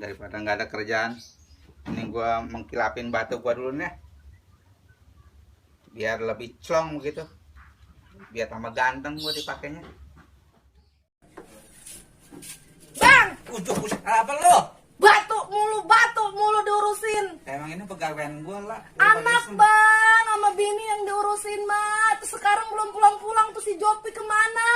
daripada nggak ada kerjaan. Ini gua mengkilapin batu gua dulu nih. Biar lebih clong begitu. Biar tambah ganteng gua dipakainya. Bang, Ujuk apa lo? batu mulu diurusin. Emang ini pegawaian gua lah. Anak bang, sama bini yang diurusin mah. Terus sekarang belum pulang-pulang tuh si Jopi kemana?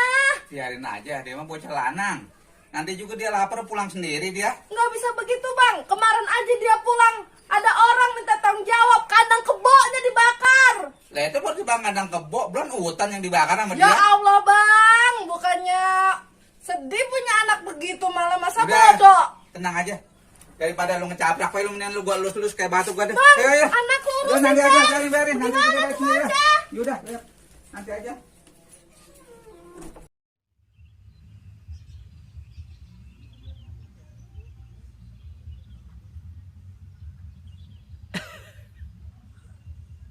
Biarin aja, dia mah bocah lanang. Nanti juga dia lapar pulang sendiri dia. Nggak bisa begitu bang. Kemarin aja dia pulang. Ada orang minta tanggung jawab. Kandang keboknya dibakar. Lah itu baru bang kadang kebo, belum hutan yang dibakar sama Ya dia. Allah bang, bukannya sedih punya anak begitu malah masa Udah, bodoh. tenang aja. Daripada lu ngecaprak, lu mendingan lu gua lulus kayak batu gua deh. Bang, Ayo. anak lu Udah, urusin nanti bang. aja, biarin. Nanti Gimana kita tuh sendiri. aja? Yaudah, lihat. Nanti aja.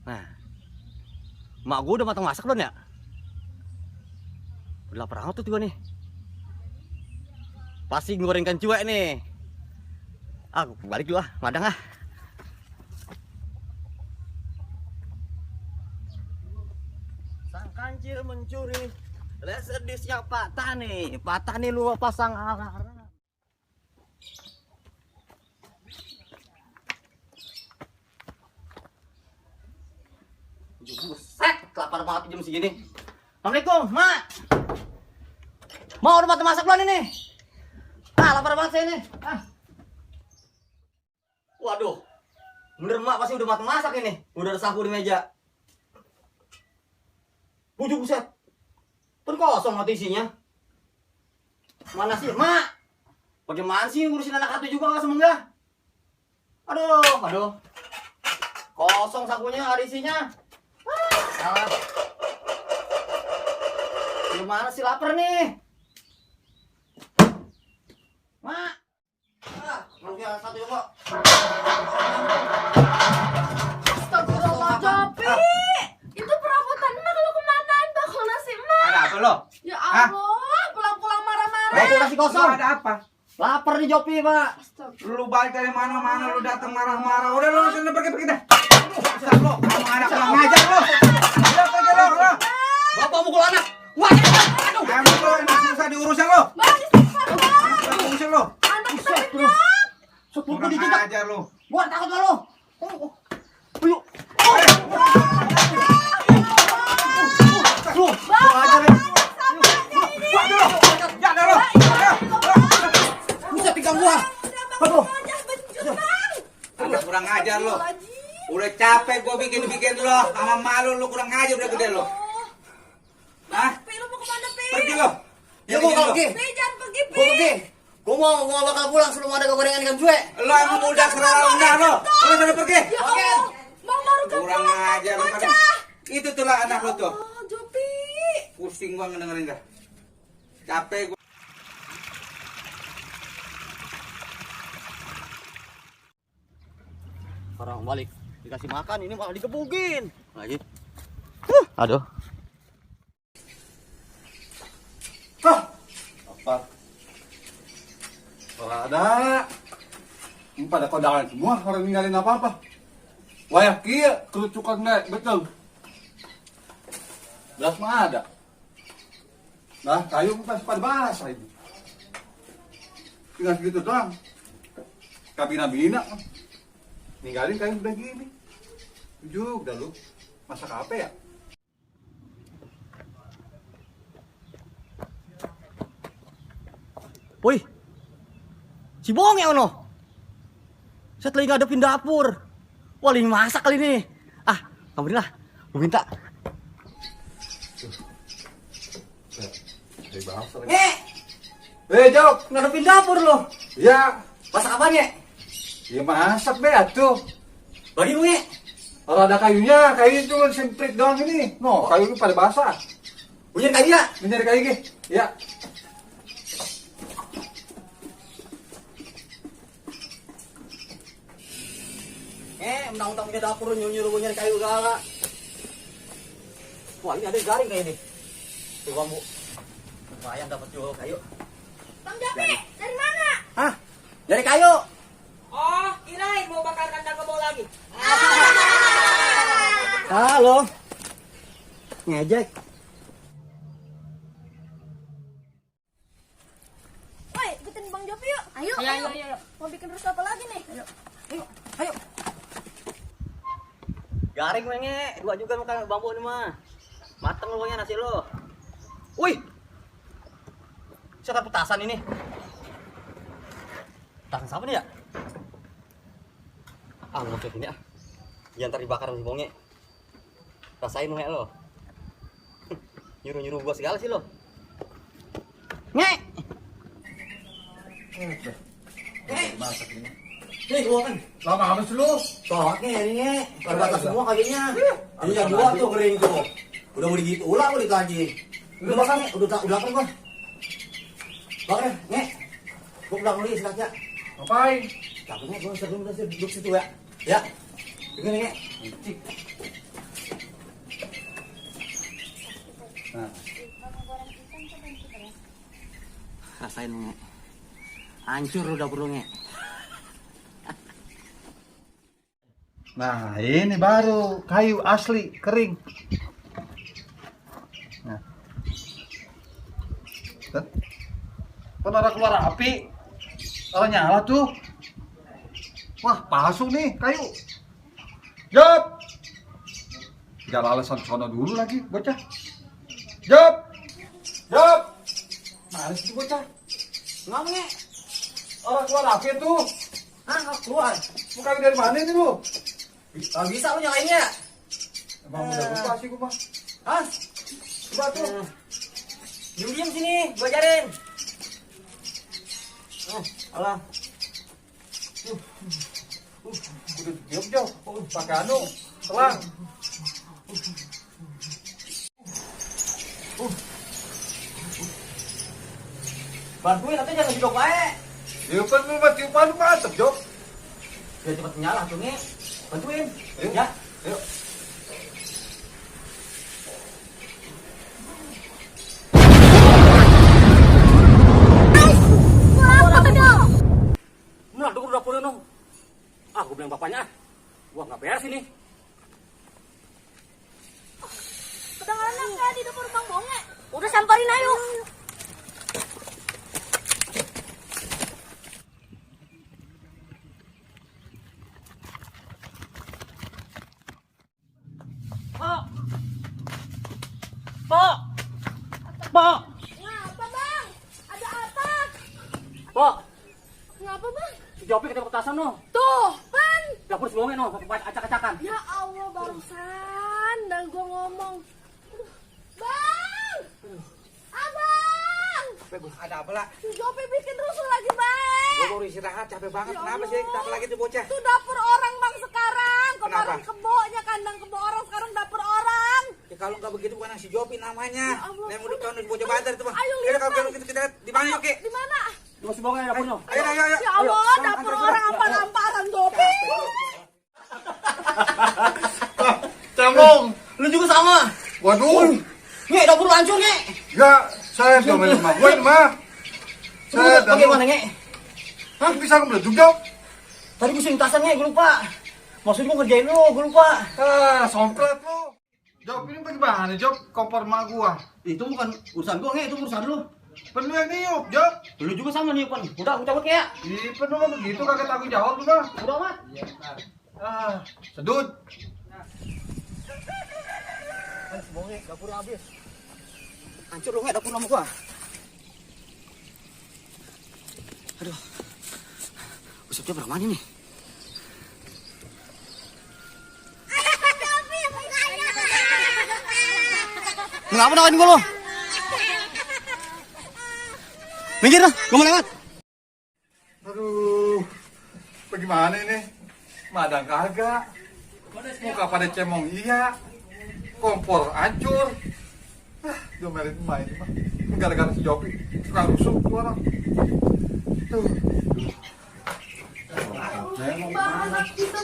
Nah, mak gue udah matang masak belum ya? Udah lapar amat tuh gue nih. Pasti gorengkan cuek nih. Aku balik dulu ah, madang ah. Sang kancil mencuri, leser disnya patah nih lu pasang arah. Buset, lapar banget jam segini. Assalamualaikum, Mak. Mau udah matang masak belum ini? Lapar banget saya ini. Waduh, bener Mak pasti udah matang masak ini. Udah ada sapu di meja. Buset, kan kosong mati isinya. Mana sih, Mak? Bagaimana sih ngurusin anak satu juga nggak semenggah? Aduh. Kosong sakunya, ada isinya. Salah. Gimana sih lapar nih? Mak. Manusia satu yuk kok. Astagfirullah Jopi. Itu perabotan emak kalau kemana bakal nasi emak. Ada apa lo? Ya Allah, pulang-pulang marah-marah. Itu nasi kosong. Ada apa? Lapar nih Jopi, Pak. Lu balik dari mana-mana, lu datang marah-marah. Udah lu sana pergi dah. Usah lo, kamu anak kurang ngajar lo. Udah pergi lo. Bapak mukul anak. Wah, aduh. Emang lo yang susah diurusin lo. Bang, istighfar bang. Diurusin lo. Anak kita Buset, lu. banyak. Sepuluh Kurang dijejak. ngajar lo. Gua takut sama lo. Ayo. Lu, gua ajar nih. Jangan lo. Bisa pegang gua. Aduh. Anak kurang ngajar lo. Udah capek gua bikin lo. Sama malu lu kurang ngajar udah gede lo. Hah? Pi, lu mau kemana, Pi? Pergi lo. Ya gua kalau pergi. Pi, jangan pergi, Pi. Gua pergi. Gua bakal pulang sebelum ada gorengan ikan cuek. Lo emang udah rendah lo. Lo sana pergi. Ya Allah, Bang baru kan Kurang pulang, ngajar lo bocah. pada. Itu tuh lah anak lo tuh. Oh, Jopi. Pusing gua ngedengerin dah. Capek gua. Orang balik dikasih makan ini malah digebukin lagi. Aduh. Apa? Kalau ada, ini pada kondangan semua orang ninggalin apa-apa. Wayak kia, kerucukan naik, betul. Belas mah ada. Nah, kayu pas pada basah ini. Tinggal segitu doang. Kabina-bina. Ninggalin kayu udah gini. Ujuk dah lu. Masak apa ya? Woi, si Bong ya ono. Saya lagi ngadepin dapur. Wah, lagi masak kali ini. Kamu lah, gue minta. Jok, Ngadepin dapur loh. ya, Masak apa nih? ya masak be atuh. Bagi gue. Kalau ada kayunya, kayu cuma semprit doang ini. No, kayu pada basah. Punya kayu ya? Mencari kayu ge. Ya. Undang-undang punya dapur nyuruh gue nyari kayu galak. Wah, ini ada garing kayak ini. Tuh kamu. Lumayan dapat juga kayu. Bang Jopi, dari mana? Hah? Nyari kayu. ngapain mau bakar kandang kebo lagi? Halo. Ngejek. Woi, ikutin Bang Jopi yuk. Ayo, ayo. Mau bikin rusuh apa lagi nih? Ayo. Garing menge, dua juga makan bambu ini mah. Mateng lu nasi lo. Wih. Siapa petasan ini? Petasan siapa nih ya? Ah, mau coba ini ah. Dia ntar dibakar si bonge. Rasain nge lo. Nyuruh-nyuruh gua segala sih lo. Nge. Masak ini. Nih gua kan. Lama amat sih lu. Soalnya ini nge. Terbatas semua kayaknya. Ini yang dua tuh kering tuh. Udah mau digigit ulang mau dikaji. Udah bakar nge. Udah kan gua. Bakar nge. Gua udah mulai istirahatnya. Ngapain? Takutnya gua sebelum duduk situ ya. Ya. Begini nge. Nah, Rasain nge. Hancur udah perlu nge. nah ini baru kayu asli kering. Nah, kan ada keluar api, ada nyala tuh. Wah, palsu nih kayu. Jop, gak alasan sono dulu lagi, bocah. Jop, mana sih bocah? Nggak nge. Orang keluar api tuh. Ah, nggak keluar. Mau kayu dari mana ini lu? Kalau bisa lu nyalainnya. Emang udah lupa sih gua mah. Hah? Coba tuh. Diam sini, gua ajarin. Alah. Udah diam jauh. Pakai anu, telang. Bantuin atau jangan didok baik. Tiupan lu mah tiupan lu mantep, Jok. Biar cepat nyala tuh nge. Bantuin. Ayo. Ya. Ayo. Apa dong? Nah, dulu dapur dong. Ah, gua bilang bapaknya. Gua nggak beres ini. Kedengaran nggak di dapur Bang Bonge? Udah samperin ayo. Pak. Ngapa Bang? Ada apa? Pak. Ngapa Bang? Jawabnya kita petasan no. Tuh, Bang. Dapur sebelumnya no, acak-acakan. Ya Allah barusan dan gua ngomong. Bang! Abang! Ada apa lah? Si Jopi bikin rusuh lagi, Bang. Gua baru istirahat, capek banget. Ya Kenapa Allah. sih? Kenapa lagi tuh bocah? Itu dapur orang Bang sekarang. Kemarin Kenapa? kebonya kandang kebo orang, sekarang dapur orang. Ya kalau nggak begitu bukan si Jopi namanya. Ya Allah. Yang udah tahun bocah bandar itu, Bang. Ayo, Udah lihat, kalau Bang. kita di mana yuk, Ki? Di mana? Masih bongnya dapurnya. Ayo. Ya Allah, dapur orang ampar-amparan Jopi. Cemong. Lu juga sama. Waduh. Nge, dapur lu hancur nge. Enggak, saya domain rumah gue ini mah. Saya dan Bagaimana nge? Hah, bisa ngebeleduk, Jok? Tadi gue sering tasan nge, gue lupa. Maksud gue ngerjain lu, gue lupa. Ah, sompret lu. Jok, ini bagaimana, Jok? Kompor emak gua. Itu bukan urusan gue nge, itu urusan lu. Penuh yang niup, Jok. Lu juga sama nih, Pan. Udah, aku cabut ya. Ih, penuh mah begitu kagak tanggung jawab lu mah. Udah, Mat. Ah, sedut. Bonge, dapur habis. Hancur lu nge, dapur sama gua. Aduh. Usapnya berapa nih? Kenapa nawain gua lo? Minggir lah, gua mau lewat. Aduh, bagaimana ini? Madang kagak. Muka pada cemong iya. Kompor hancur. Ah, domelin main mah. Gara-gara si Jopi suka rusuh tuh orang. Tuh. Banget gitu.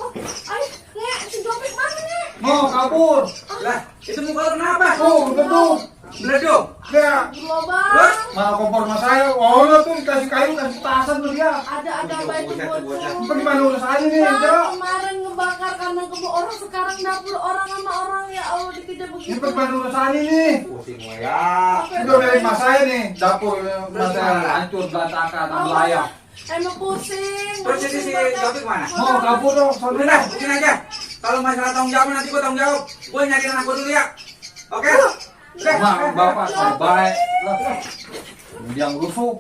Ayo, Nge, si Jopi mana nih? Mau kabur. Lah, itu muka lu kenapa? Oh, betul. Beleduk. Dia Gila bang. Terus? mana kompor sama saya? Oh, lo tuh dikasih kayu, kasih petasan tuh dia. Ada baju bocor. Bagaimana urusannya nih, Bang, Cok? kemarin ngebakar kandang kebo orang, sekarang dapur orang sama orang, ya Allah dikejar Ini begitu. bagaimana urusannya nih? Pusing gua ya. Udah dari mas saya nih, dapur mas saya hancur berantakan, melayang. Emang pusing. Terus si Jopik mana? Mau kabur dong, Udah dah, begini aja. Kalau masalah tanggung jawab nanti gua tanggung jawab. Gua nyariin anak gua dulu ya. Oke? Udah. Mak, bapak terbaik. Yang rusuk.